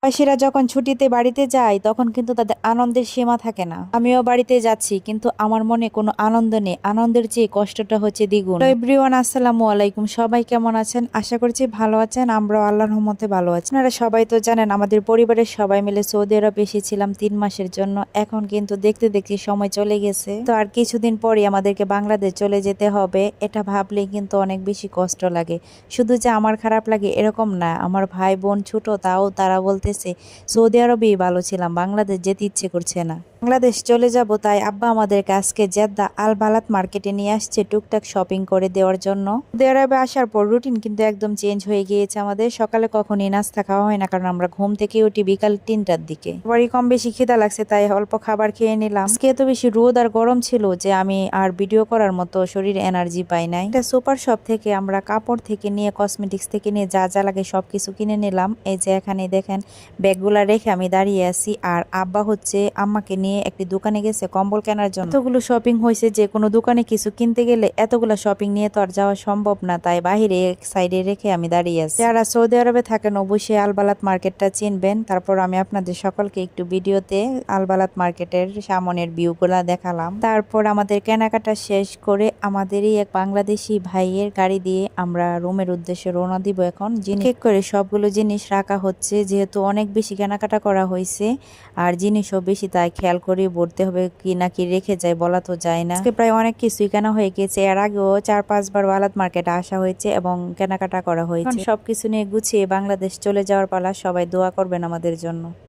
প্রবাসীরা যখন ছুটিতে বাড়িতে যায় তখন কিন্তু তাদের আনন্দের সীমা থাকে না। আমিও বাড়িতে যাচ্ছি কিন্তু আমার মনে কোনো আনন্দ নেই, আনন্দের চেয়ে কষ্টটা হচ্ছে দ্বিগুণ। এভরিওয়ান, আসসালামু আলাইকুম। সবাই কেমন আছেন? আশা করছি ভালো আছেন। আমরাও আল্লাহর রহমতে ভালো আছি। আপনারা সবাই তো জানেন আমাদের পরিবারের সবাই মিলে সৌদি আরব এসেছিলাম 3 মাসের জন্য। এখন কিন্তু দেখতে দেখতে সময় চলে গেছে, তো আর কিছুদিন পরই আমাদেরকে বাংলাদেশ চলে যেতে হবে। এটা ভাবলেই কিন্তু অনেক বেশি কষ্ট লাগে। শুধু যে আমার খারাপ লাগে এরকম না, আমার ভাই বোন ছোট, তাও তারা বলতেছে সৌদি আরবেই ভালো ছিলাম, বাংলাদেশ যেতে ইচ্ছে করছে না। বাংলাদেশ চলে যাব, তাই আব্বা আমাদেরকে আজকে জেদ্দা আল বালাত মার্কেটে নিয়ে আসছে টুকটাক শপিং করে দেওয়ার জন্য। সৌদি আরবে আসার পর রুটিন কিন্তু একদম চেঞ্জ হয়ে গিয়েছে আমাদের। সকালে কখনই নাস্তা খাওয়া হয় না, কারণ আমরা ঘুম থেকে উঠি বিকাল 3টার দিকে। এবারই কম বেশি খিদা লাগছে, তাই অল্প খাবার খেয়ে নিলাম। আজকে এত বেশি রোদ আর গরম ছিল যে আমি আর ভিডিও করার মতো শরীরে এনার্জি পাই নাই। এটা সুপার শপ থেকে আমরা কাপড় থেকে নিয়ে কসমেটিক্স থেকে নিয়ে যা যা লাগে সবকিছু কিনে নিলাম। এই যে এখানে দেখেন ব্যাগগুলা রেখে আমি দাঁড়িয়ে আছি, আর আব্বা হচ্ছে আম্মাকে নিয়ে একটি দোকানে গেছে কম্বল কেনার জন্য। এতগুলো শপিং হয়েছে যে কোনো দোকানে কিছু কিনতে গেলে এতগুলো শপিং নিয়ে তো আর যাওয়া সম্ভব না, তাই বাহিরে এক সাইডে রেখে আমি দাঁড়িয়ে আছি। যারা সৌদি আরবে থাকেন অবশ্যই আলবালাত মার্কেটটা চিনবেন। তারপর আমি আপনাদের সকলকে একটু ভিডিওতে আলবালাত মার্কেটের সামনের ভিউগুলা দেখালাম। তারপর আমাদের কেনাকাটা শেষ করে আমাদেরই এক বাংলাদেশি ভাইয়ের গাড়ি দিয়ে আমরা রুমের উদ্দেশ্যে রওনা দিব। এখন জিনিস করে সবগুলো জিনিস রাখা হচ্ছে, যেহেতু অনেক বেশি কেনাকাটা করা হয়েছে আর জিনিসও বেশি, তাই খেয়াল করে ভরতে হবে কি না কি রেখে যায় বলা তো যায় না। আজকে প্রায় অনেক কিছুই কেনা হয়ে গেছে। এর আগেও 4-5 বার বালাত মার্কেটে আসা হয়েছে এবং কেনাকাটা করা হয়েছে। সবকিছু নিয়ে গুছিয়ে বাংলাদেশ চলে যাওয়ার পালা। সবাই দোয়া করবেন আমাদের জন্য।